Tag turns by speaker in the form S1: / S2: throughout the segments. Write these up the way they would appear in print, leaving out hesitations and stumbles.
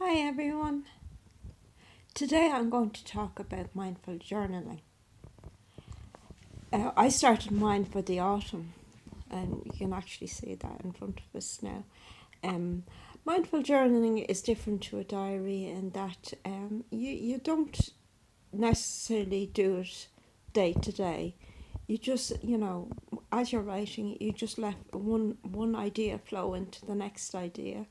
S1: Hi everyone. Today I'm going to talk about mindful journaling. I started mine for the autumn, and you can actually see that in front of us now. Um, Mindful journaling is different to a diary in that you don't necessarily do it day to day. You just, as you're writing, you just let one idea flow into the next idea.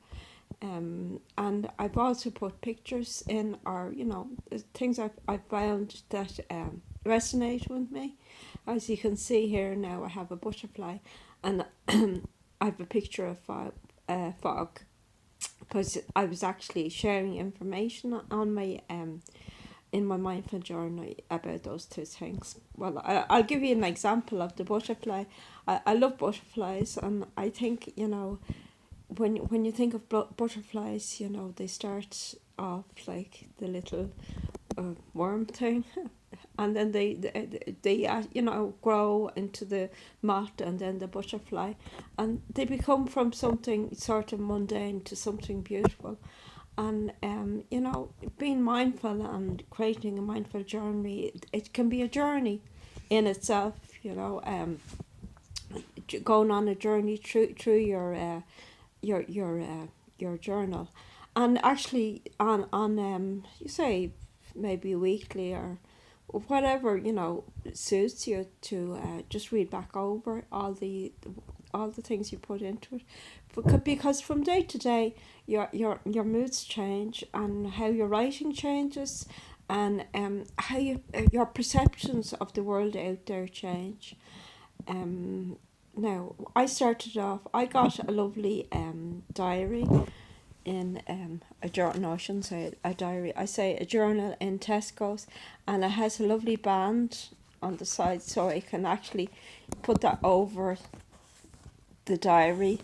S1: And I've also put pictures in, or things I've found that resonate with me. As you can see here now, I have a butterfly, and I have a picture of fog, because I was actually sharing information on my in my mindful journal about those two things. Well, I'll give you an example of the butterfly. I love butterflies, and I think when you think of butterflies, they start off like the little worm thing, and then they grow into the moth and then the butterfly, and they become from something sort of mundane to something beautiful. And being mindful and creating a mindful journey, it can be a journey in itself. Going on a journey through your journal, and actually on you say maybe weekly or whatever suits you to just read back over all the things you put into it, because from day to day your moods change, and how your writing changes, and how your perceptions of the world out there change. um Now, I started off, I got a lovely diary in a journal. No, I shouldn't say a diary. I say a journal in Tesco's, and it has a lovely band on the side, so I can actually put that over the diary.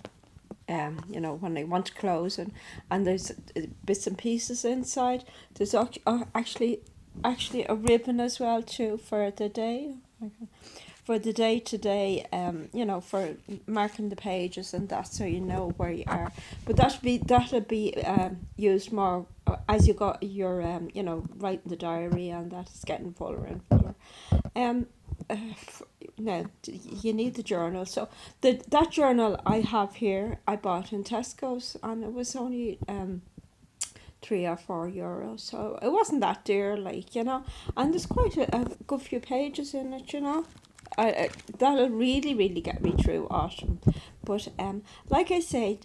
S1: When I want to close, and there's bits and pieces inside. There's actually a ribbon as well too for the day. For the day to day, for marking the pages and that, so you know where you are. But that'll be used more as you got your writing the diary, and that's getting fuller and fuller. Um, uh, Now you need the journal. So that journal I have here, I bought in Tesco's, and it was only 3 or 4 euros, so it wasn't that dear, and there's quite a good few pages in it. That'll really get me through autumn. But like I said,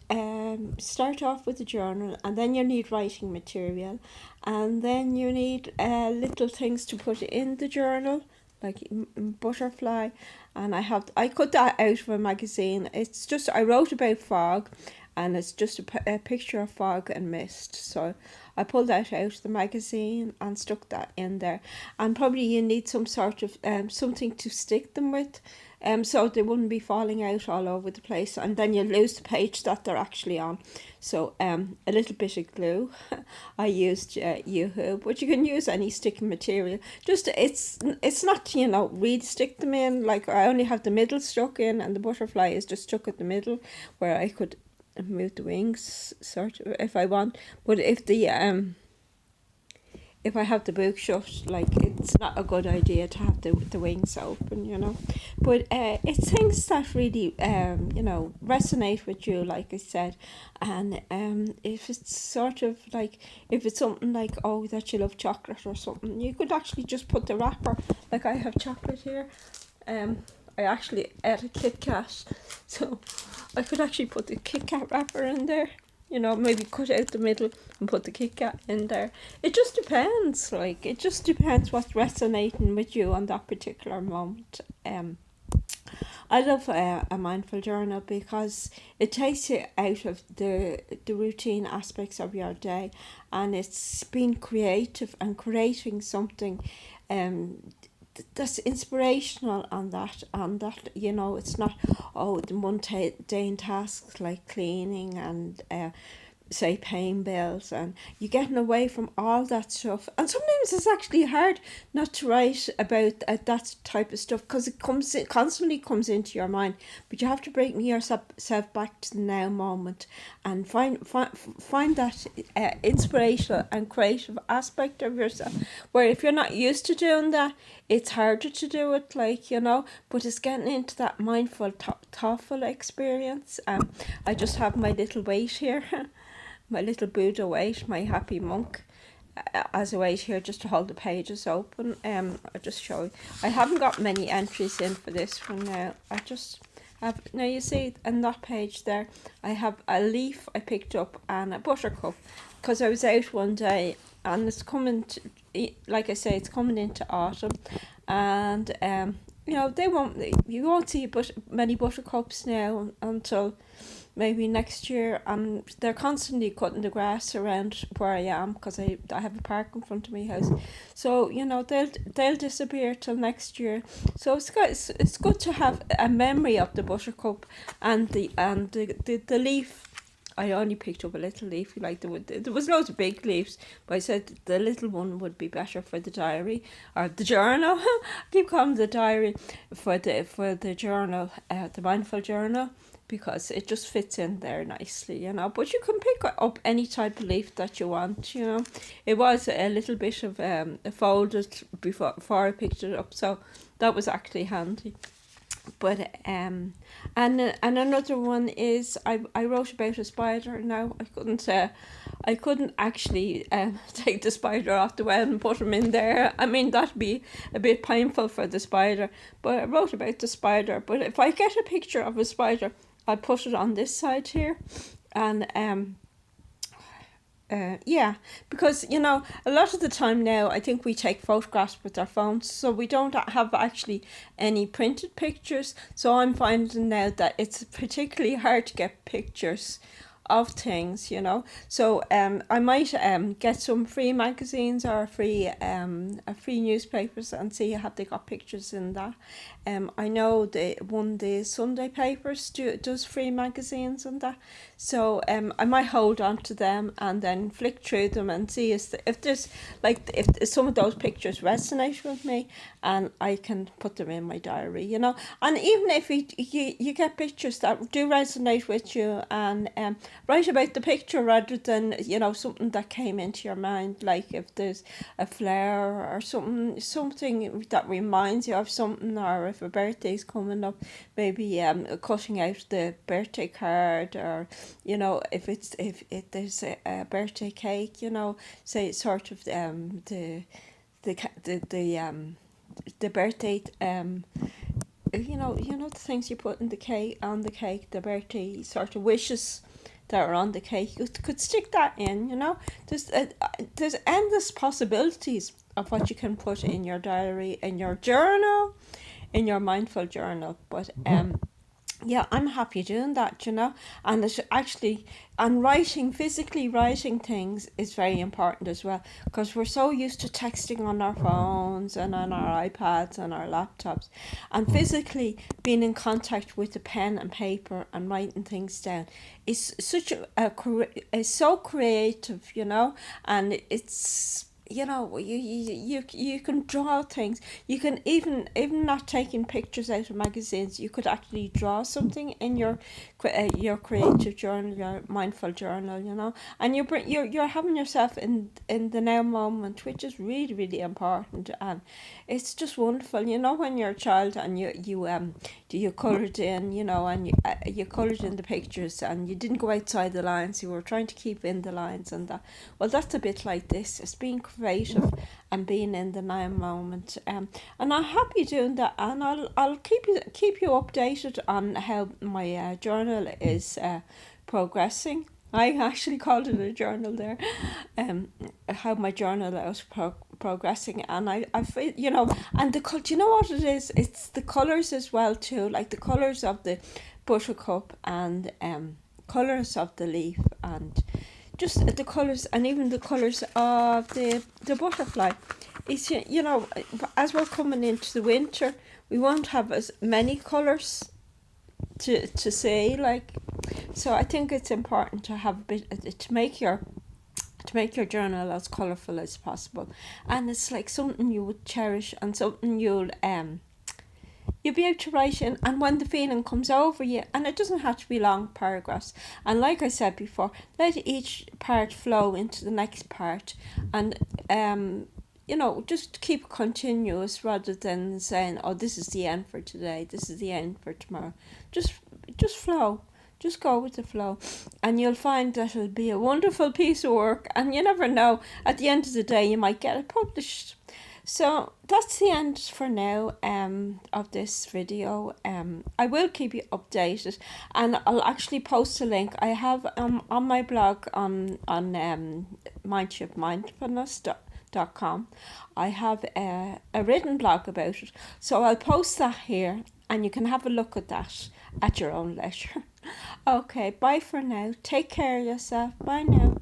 S1: start off with the journal, and then you need writing material, and then you need little things to put in the journal, like butterfly. And I cut that out of a magazine. It's just, I wrote about fog, and it's just a picture of fog and mist. So I pulled that out of the magazine and stuck that in there. And probably you need some sort of something to stick them with, so they wouldn't be falling out all over the place, and then you lose the page that they're actually on. So a little bit of glue. I used Yoo-hoo, but you can use any sticking material. Just it's not really stick them in. Like, I only have the middle stuck in, and the butterfly is just stuck at the middle, where I could move the wings sort of if I want. But if I have the book shut, like, it's not a good idea to have the wings open. But it's things that really resonate with you, like I said. And if it's sort of like, if it's something like, oh, that you love chocolate or something, you could actually just put the wrapper. Like, I have chocolate here. I actually ate a Kit Kat, so I could actually put the Kit Kat wrapper in there. Maybe cut out the middle and put the Kit Kat in there. It just depends. Like, it just depends what's resonating with you on that particular moment. I love a mindful journal because it takes you out of the routine aspects of your day, and it's being creative and creating something that's inspirational, it's not, the mundane tasks like cleaning and say paying bills, and you're getting away from all that stuff. And sometimes it's actually hard not to write about that type of stuff, because it constantly comes into your mind. But you have to bring yourself back to the now moment and find that inspirational and creative aspect of yourself, where if you're not used to doing that, it's harder to do it, like, but it's getting into that mindful, thoughtful experience. I just have my little weight here, my little Buddha weight, my happy monk, as a weight here, just to hold the pages open. I'll just show you. I haven't got many entries in for this one now. I just have, now you see in that page there, I have a leaf I picked up and a buttercup, because I was out one day, and it's coming to, like I say, it's coming into autumn, and you won't see many buttercups now until maybe next year, and they're constantly cutting the grass around where I am, because I have a park in front of my house, so they'll disappear till next year. So it's good to have a memory of the buttercup and the leaf. I only picked up a little leaf, like there was loads of big leaves, but I said the little one would be better for the diary or the journal. I keep calling it the diary, for the journal, the mindful journal, because it just fits in there nicely, But you can pick up any type of leaf that you want, It was a little bit of folded before I picked it up, so that was actually handy. But and another one is I wrote about a spider. Now I couldn't actually take the spider off the web and put him in there. I mean, that'd be a bit painful for the spider. But I wrote about the spider. But if I get a picture of a spider, I'll put it on this side here, and because a lot of the time now, I think we take photographs with our phones, so we don't have actually any printed pictures. So I'm finding now that it's particularly hard to get pictures of things, So I might get some free magazines or free newspapers and see have they got pictures in that. I know the Sunday papers does free magazines and that, so I might hold on to them and then flick through them and see if there's if some of those pictures resonate with me, and I can put them in my diary, And even if you get pictures that do resonate with you, and write about the picture rather than something that came into your mind, like if there's a flower or something that reminds you of something, or if a birthday's coming up, maybe cutting out the birthday card, or if there's a birthday cake, say sort of the birthday the things you put in the cake, the birthday sort of wishes that are on the cake. You could stick that in, There's endless possibilities of what you can put in your diary, in your journal, in your mindful journal. But I'm happy doing that, and it's actually, and physically writing things is very important as well, because we're so used to texting on our phones and on our iPads and our laptops, and physically being in contact with the pen and paper and writing things down is is so creative, and it's you can draw things. You can even not taking pictures out of magazines, you could actually draw something in your creative journal, your mindful journal, and you're having yourself in the now moment, which is really, really important, and it's just wonderful. When you're a child and you coloured in, and you coloured in the pictures, and you didn't go outside the lines, you were trying to keep in the lines, and that. Well, that's a bit like this. It's being creative and being in the now moment, and I'm happy doing that, and I'll keep you updated on how my journal is progressing. I actually called it a journal there, how my journal is progressing, and I feel, and you know what it is? It's the colours as well too, like the colours of the buttercup and colours of the leaf, and just the colours, and even the colours of the butterfly. It's, as we're coming into the winter, we won't have as many colours to see, So I think it's important to have a bit to make your journal as colourful as possible, and it's like something you would cherish and something you'll be able to write in, and when the feeling comes over you, and it doesn't have to be long paragraphs, and like I said before, let each part flow into the next part, and just keep it continuous rather than saying, oh, this is the end for today, this is the end for tomorrow. Just flow. Just go with the flow, and you'll find that it'll be a wonderful piece of work, and you never know, at the end of the day you might get it published. So that's the end for now of this video. I will keep you updated, and I'll actually post a link. I have on my blog on mindshiftmindfulness.com. I have a written blog about it, so I'll post that here, and you can have a look at that at your own leisure. Okay, bye for now. Take care of yourself. Bye now.